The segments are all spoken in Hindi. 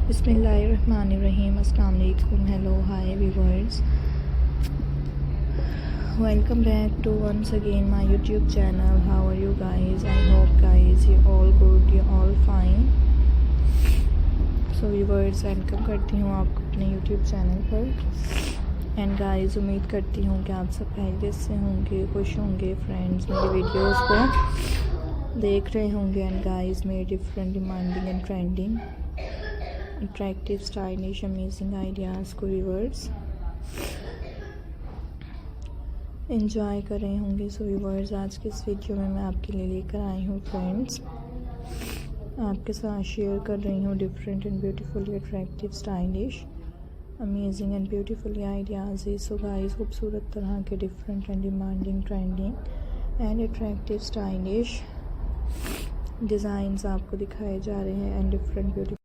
बिस्मिल्लाहिर्रहमानिर्रहीम। अस्सलाम वालेकुम। Hello hi viewers, welcome back to once again my YouTube channel. How are you guys? I hope guys you all good, you all fine. So viewers, welcome करती हूँ आपको अपने YouTube चैनल पर। एंड गाइस, उम्मीद करती हूँ कि आप सब खैरियत से होंगे, खुश होंगे। फ्रेंड्स, मेरी वीडियोस को देख रहे होंगे। एंड गाइस, मेरे different demanding and trending attractive stylish amazing ideas को व्यूअर्स एंजॉय कर रहे होंगे। सो व्यूअर्स, आज के इस वीडियो में मैं आपके लिए लेकर आई हूँ फ्रेंड्स, आपके साथ शेयर कर रही हूँ different and beautifully attractive stylish amazing and beautifully ideas. So guys, खूबसूरत तरह के different and demanding trending and attractive stylish designs आपको दिखाए जा रहे हैं एंड डिफरेंट ब्यूटी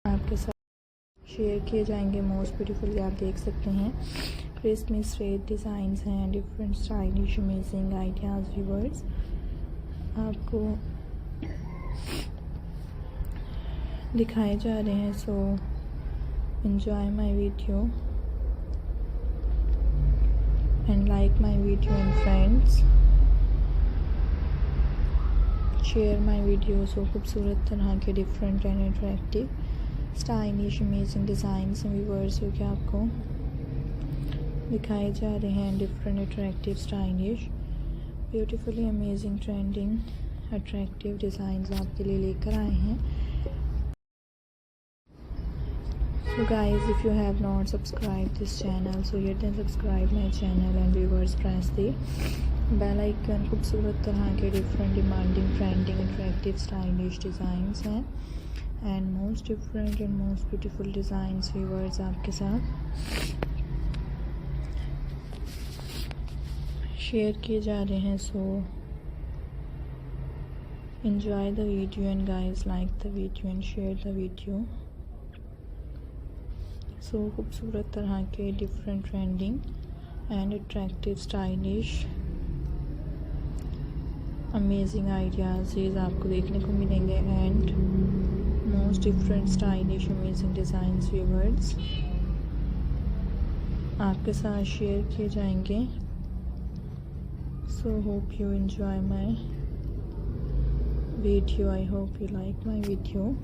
आपके साथ शेयर किए जाएंगे। मोस्ट ब्यूटीफुली आप देख सकते हैं क्रिसमस रेड डिज़ाइंस हैं, different stylish amazing ideas viewers आपको दिखाए जा रहे हैं। So enjoy my video and like my video and friends share my video. So खूबसूरत तरह के different and attractive stylish amazing designs हैं व्यूअर्स जो कि आपको दिखाए जा रहे हैं। Different attractive stylish beautifully amazing trending attractive designs आपके लिए लेकर आए हैं। So guys, if you have not subscribed this channel, so hit and subscribe my channel and viewers press the bell icon। खूबसूरत तरह के different demanding trending attractive stylish designs हैं and most different and most beautiful designs viewers आपके साथ शेयर किए जा रहे हैं। सो enjoy the video and guys like the video and share the video। सो खूबसूरत तरह के different trending and attractive stylish amazing ideas आपको देखने को मिलेंगे and most different stylish amazing designs viewers आपके साथ शेयर किए जाएंगे। So hope you enjoy my video, I hope you like my video.